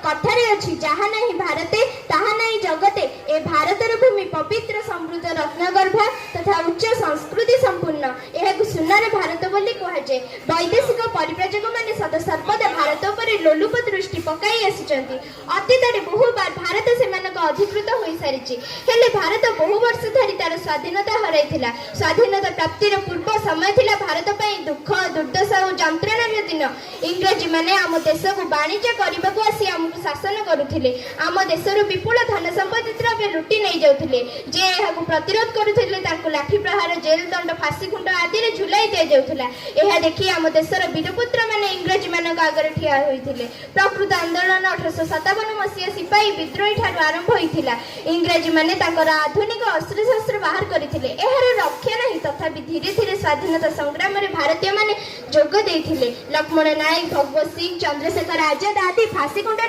कथारे अछि जहा नहीं भारते ताहा नहीं जगते। ए भारतर भूमि पवित्र समृद्ध रत्नगर्भ तथा उच्च संस्कृति संपूर्ण। यह सुनार भारत बोली कहुए। वैदेशिक परिव्राजक माने सदा सर्वदा भारत उपर लोलुप दृष्टि पकाई आसिचंती। अतीत बहुबार भारत से अधिकृत हो सारी हेले भारत बहु वर्ष धरी तार स्वाधीनता हराइथिला। स्वाधीनता प्राप्तिर पूर्व समय थिला भारत पई दुख दुर्दशा और जंत्रणार दिन। इंग्रजी माने आम देश को वाणिज्य करने को आसी आमको शासन करुथिले। आम देशर विपुल धन संपत्ति द्रव्य लुटि नहीं जाउथिले। जे एहाकु प्रतिरोध करुथिले ताकु लाठी प्रहार जेल दंड फांसी खुंट आदि रे झुलाई दिया जाउथिला। एहा देखि आम देशर वीरपुत्र माने इंग्रजी मानक आगे ठिया होइथिले। प्रकृत आंदोलन 1857 मसीहा सिपाही विद्रोही ठारू आरंभ होइथिला। इंग्रजी माने ताकर आधुनिक अस्त्र शस्त्र बाहर करथिले। एहार रक्षा नहीं तथापि धीरे धीरे स्वाधीनता संग्राम रे भारतीय माने जोग देइथिले। लक्ष्मण नायक भगवत सिंह चंद्रशेखर आजाद आदि फांसी खुंट